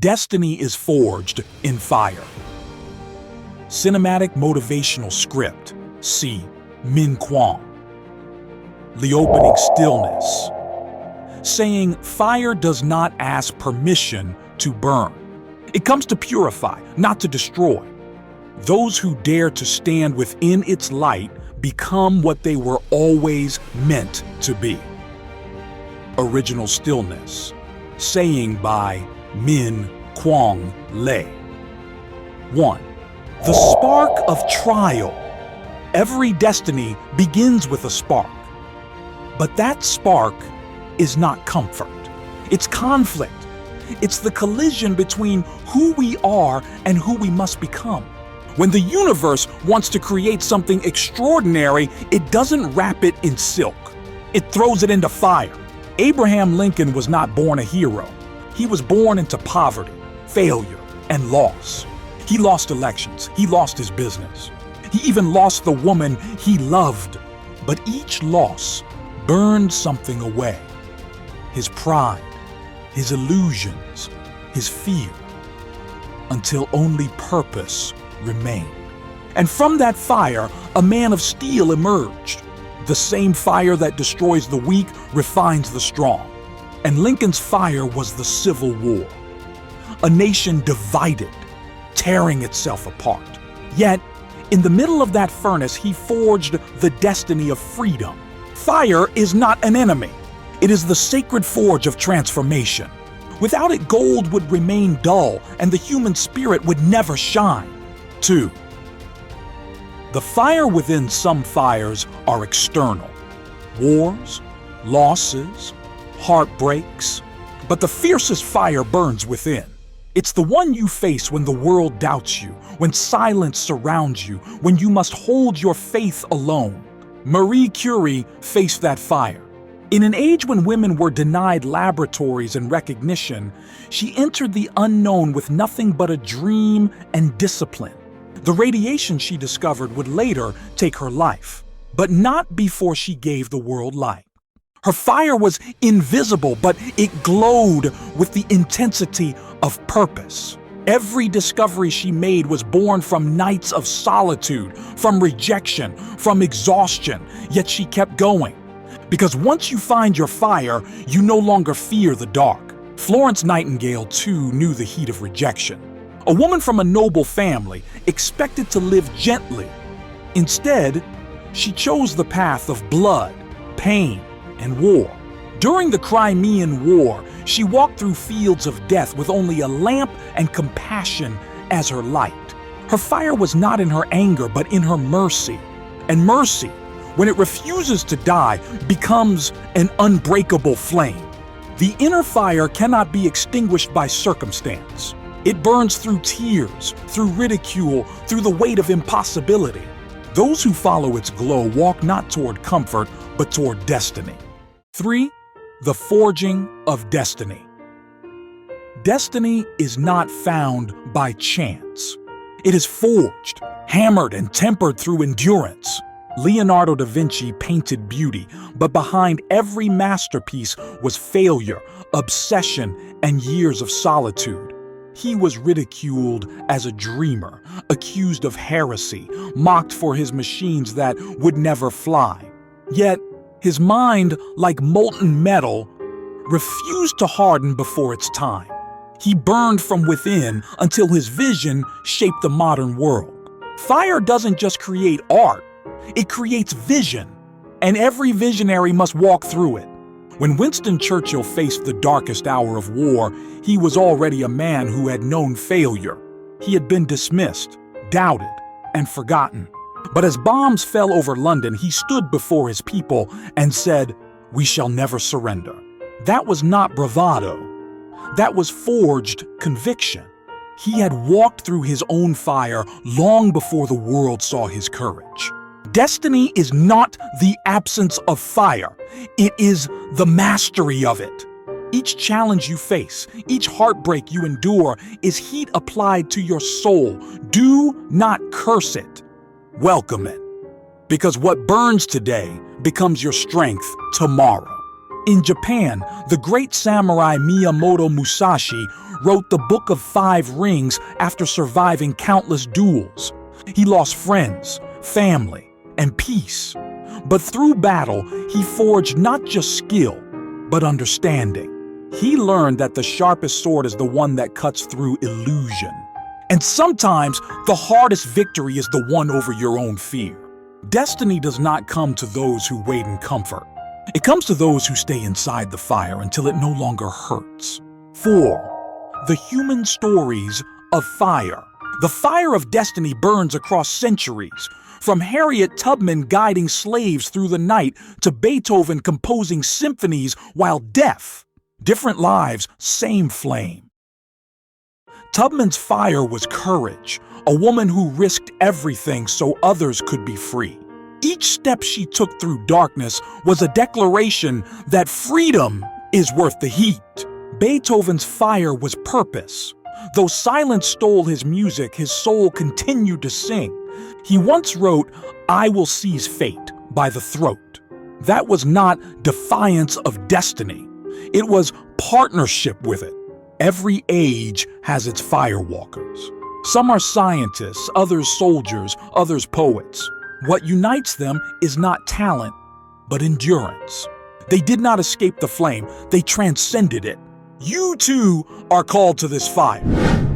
Destiny is forged in fire. Cinematic motivational script. See Minh Quang. The opening stillness, saying fire does not ask permission to burn. It comes to purify, not to destroy. Those who dare to stand within its light become what they were always meant to be. Original stillness, saying by Minh Quang Le. 1. The spark of trial. Every destiny begins with a spark. But that spark is not comfort. It's conflict. It's the collision between who we are and who we must become. When the universe wants to create something extraordinary, it doesn't wrap it in silk. It throws it into fire. Abraham Lincoln was not born a hero. He was born into poverty, failure, and loss. He lost elections. He lost his business. He even lost the woman he loved. But each loss burned something away. His pride, his illusions, his fear, until only purpose remained. And from that fire, a man of steel emerged. The same fire that destroys the weak refines the strong. And Lincoln's fire was the Civil War. A nation divided, tearing itself apart. Yet, in the middle of that furnace, he forged the destiny of freedom. Fire is not an enemy. It is the sacred forge of transformation. Without it, gold would remain dull and the human spirit would never shine. 2. The fire within some fires are external. Wars, losses, heartbreaks. But the fiercest fire burns within. It's the one you face when the world doubts you, when silence surrounds you, when you must hold your faith alone. Marie Curie faced that fire. In an age when women were denied laboratories and recognition, she entered the unknown with nothing but a dream and discipline. The radiation she discovered would later take her life, but not before she gave the world light. Her fire was invisible, but it glowed with the intensity of purpose. Every discovery she made was born from nights of solitude, from rejection, from exhaustion, yet she kept going. Because once you find your fire, you no longer fear the dark. Florence Nightingale, too, knew the heat of rejection. A woman from a noble family, expected to live gently. Instead, she chose the path of blood, pain, and war. During the Crimean War, she walked through fields of death with only a lamp and compassion as her light. Her fire was not in her anger, but in her mercy. And mercy, when it refuses to die, becomes an unbreakable flame. The inner fire cannot be extinguished by circumstance. It burns through tears, through ridicule, through the weight of impossibility. Those who follow its glow walk not toward comfort, but toward destiny. 3. The forging of destiny. Destiny is not found by chance. It is forged, hammered, and tempered through endurance. Leonardo da Vinci painted beauty, but behind every masterpiece was failure, obsession, and years of solitude. He was ridiculed as a dreamer, accused of heresy, mocked for his machines that would never fly. Yet, his mind, like molten metal, refused to harden before its time. He burned from within until his vision shaped the modern world. Fire doesn't just create art, it creates vision, and every visionary must walk through it. When Winston Churchill faced the darkest hour of war, he was already a man who had known failure. He had been dismissed, doubted, and forgotten. But as bombs fell over London, he stood before his people and said, "We shall never surrender." That was not bravado. That was forged conviction. He had walked through his own fire long before the world saw his courage. Destiny is not the absence of fire. It is the mastery of it. Each challenge you face, each heartbreak you endure is heat applied to your soul. Do not curse it. Welcome it. Because what burns today becomes your strength tomorrow. In Japan, the great samurai Miyamoto Musashi wrote the Book of Five Rings after surviving countless duels. He lost friends, family, and peace. But through battle, he forged not just skill, but understanding. He learned that the sharpest sword is the one that cuts through illusion. And sometimes, the hardest victory is the one over your own fear. Destiny does not come to those who wait in comfort. It comes to those who stay inside the fire until it no longer hurts. 4. The human stories of fire. The fire of destiny burns across centuries, from Harriet Tubman guiding slaves through the night to Beethoven composing symphonies while deaf. Different lives, same flame. Tubman's fire was courage, a woman who risked everything so others could be free. Each step she took through darkness was a declaration that freedom is worth the heat. Beethoven's fire was purpose. Though silence stole his music, his soul continued to sing. He once wrote, "I will seize fate by the throat." That was not defiance of destiny. It was partnership with it. Every age has its firewalkers. Some are scientists, others soldiers, others poets. What unites them is not talent, but endurance. They did not escape the flame, they transcended it. You too are called to this fire.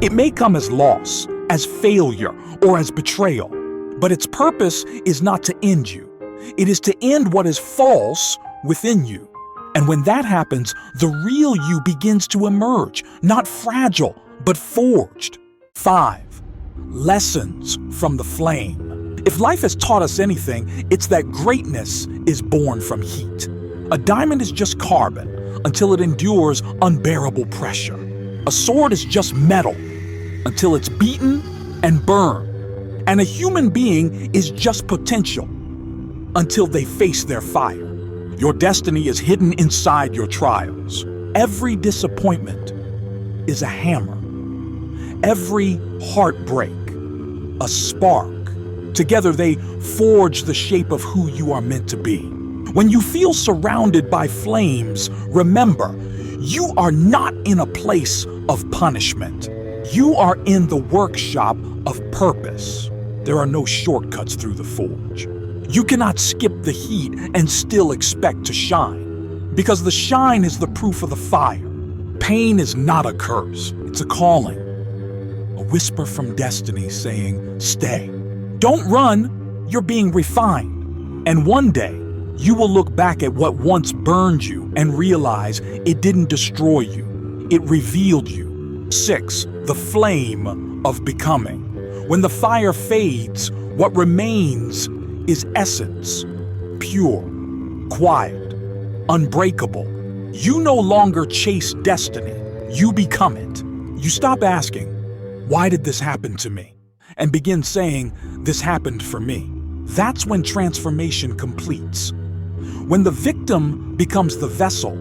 It may come as loss, as failure, or as betrayal, but its purpose is not to end you. It is to end what is false within you. And when that happens, the real you begins to emerge, not fragile, but forged. 5. Lessons from the flame. If life has taught us anything, it's that greatness is born from heat. A diamond is just carbon until it endures unbearable pressure. A sword is just metal until it's beaten and burned. And a human being is just potential until they face their fire. Your destiny is hidden inside your trials. Every disappointment is a hammer. Every heartbreak, a spark. Together they forge the shape of who you are meant to be. When you feel surrounded by flames, remember, you are not in a place of punishment. You are in the workshop of purpose. There are no shortcuts through the forge. You cannot skip the heat and still expect to shine, because the shine is the proof of the fire. Pain is not a curse, it's a calling. A whisper from destiny saying, stay. Don't run, you're being refined. And one day, you will look back at what once burned you and realize it didn't destroy you, it revealed you. 6. The flame of becoming. When the fire fades, what remains is essence, pure, quiet, unbreakable. You no longer chase destiny, you become it. You stop asking, why did this happen to me? And begin saying, this happened for me. That's when transformation completes. When the victim becomes the vessel,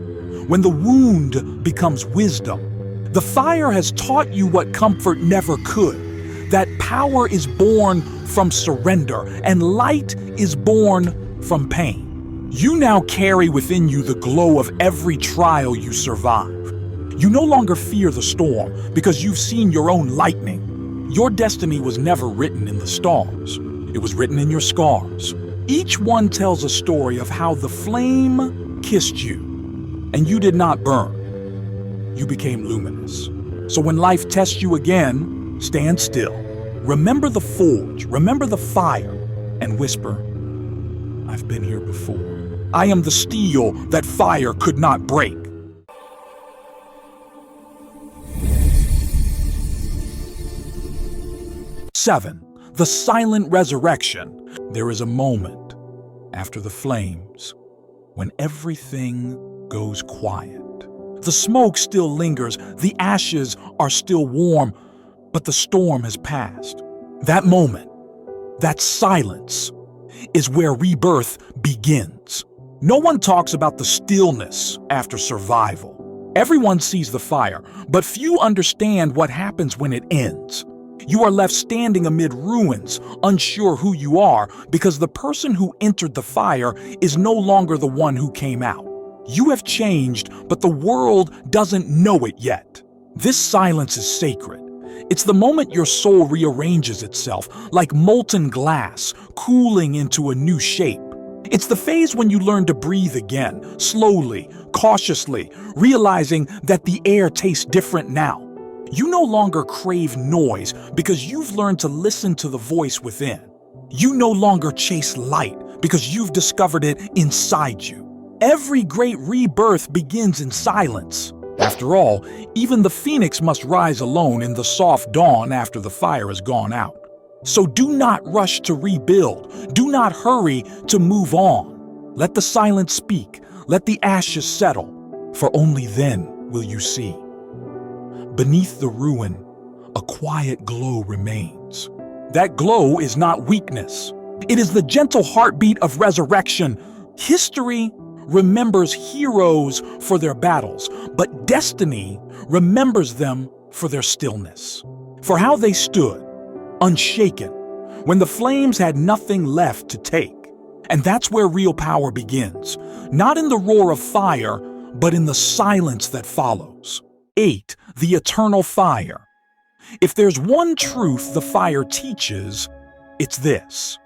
when the wound becomes wisdom. The fire has taught you what comfort never could, that power is born from surrender and light is born from pain. You now carry within you the glow of every trial you survive. You no longer fear the storm because you've seen your own lightning. Your destiny was never written in the stars. It was written in your scars. Each one tells a story of how the flame kissed you, and you did not burn. You became luminous. So when life tests you again, stand still. Remember the forge, remember the fire, and whisper, I've been here before. I am the steel that fire could not break. Seven, the silent resurrection. There is a moment after the flames when everything goes quiet. The smoke still lingers, the ashes are still warm, but the storm has passed. That moment, that silence, is where rebirth begins. No one talks about the stillness after survival. Everyone sees the fire, but few understand what happens when it ends. You are left standing amid ruins, unsure who you are, because the person who entered the fire is no longer the one who came out. You have changed, but the world doesn't know it yet. This silence is sacred. It's the moment your soul rearranges itself, like molten glass, cooling into a new shape. It's the phase when you learn to breathe again, slowly, cautiously, realizing that the air tastes different now. You no longer crave noise because you've learned to listen to the voice within. You no longer chase light because you've discovered it inside you. Every great rebirth begins in silence. After all, even the phoenix must rise alone in the soft dawn after the fire has gone out. So do not rush to rebuild. Do not hurry to move on. Let the silence speak. Let the ashes settle, for only then will you see. Beneath the ruin, a quiet glow remains. That glow is not weakness. It is the gentle heartbeat of resurrection. History remembers heroes for their battles, but destiny remembers them for their stillness, for how they stood, unshaken, when the flames had nothing left to take. And that's where real power begins, not in the roar of fire, but in the silence that follows. 8. The eternal fire. If there's one truth the fire teaches, it's this: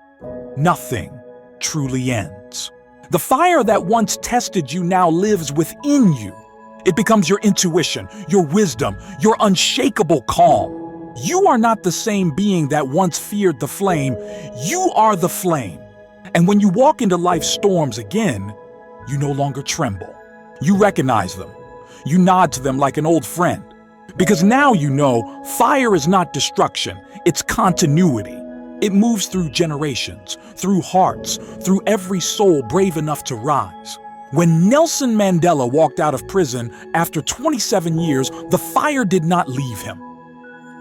nothing truly ends. The fire that once tested you now lives within you. It becomes your intuition, your wisdom, your unshakable calm. You are not the same being that once feared the flame. You are the flame. And when you walk into life's storms again, you no longer tremble. You recognize them. You nod to them like an old friend. Because now you know fire is not destruction, it's continuity. It moves through generations, through hearts, through every soul brave enough to rise. When Nelson Mandela walked out of prison after 27 years, the fire did not leave him.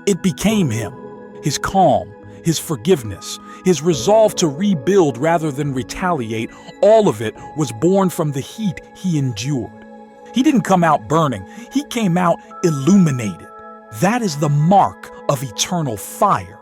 It became him. His calm, his forgiveness, his resolve to rebuild rather than retaliate, all of it was born from the heat he endured. He didn't come out burning, he came out illuminated. That is the mark of eternal fire.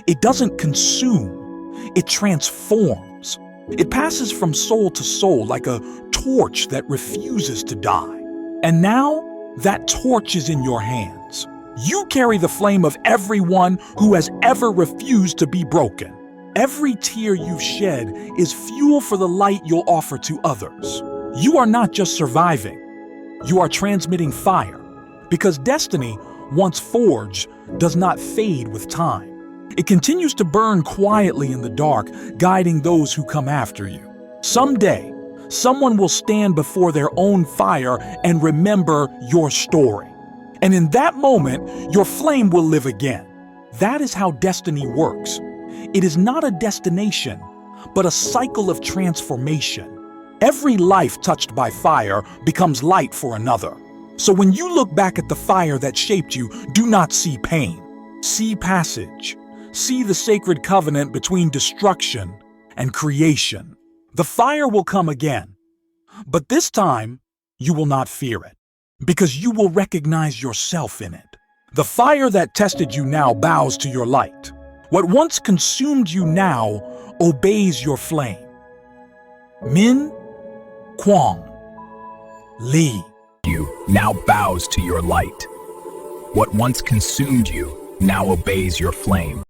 It doesn't consume, it transforms. It passes from soul to soul like a torch that refuses to die. And now, that torch is in your hands. You carry the flame of everyone who has ever refused to be broken. Every tear you've shed is fuel for the light you'll offer to others. You are not just surviving, you are transmitting fire. Because destiny, once forged, does not fade with time. It continues to burn quietly in the dark, guiding those who come after you. Someday, someone will stand before their own fire and remember your story. And in that moment, your flame will live again. That is how destiny works. It is not a destination, but a cycle of transformation. Every life touched by fire becomes light for another. So when you look back at the fire that shaped you, do not see pain. See passage. See the sacred covenant between destruction and creation. The fire will come again, but this time you will not fear it, because you will recognize yourself in it. The fire that tested you now bows to your light. What once consumed you now obeys your flame. Minh Quang Lee. You now bows to your light. What once consumed you now obeys your flame.